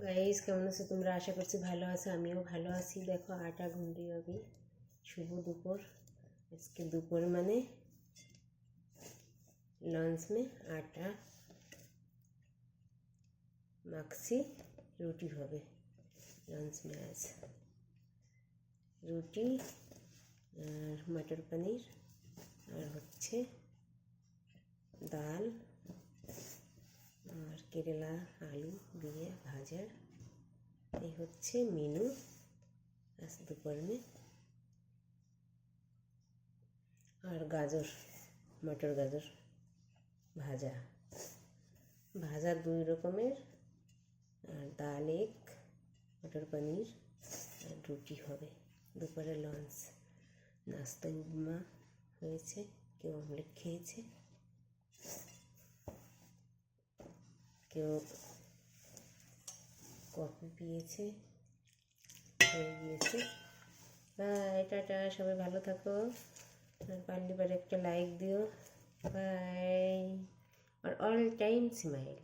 Guys কেমন আছো তোমরা? आशा করছি ভালো আছো, আমিও ভালো আছি। দেখো आटा गूंद रही हूँ अभी। शुभ दोपहर। इसके दोपहर माने लंच में आटा माखसी रुटी होबे। लंच में आज रुटी और मटर पनीर और होच्छे दाल और केरेला आलू दिए भाजार। ये होच्छे मेनू आज दोपहर में। और गाजर मटर गाजर भाजा भाजा दुई रकमेर और दाल एक मटर पनीर और रुटी होबे दोपहरे लंच। नास्ताय उपमा হয়েছে, কেউ অমলেট খেয়েছে, কেউ কফি পিয়েছে, হয়ে গিয়েছে। বাই টাটা, সবাই ভালো থাকো আর পারলে পারে একটা লাইক দিও। বাই আর অল টাইম স্মাইল।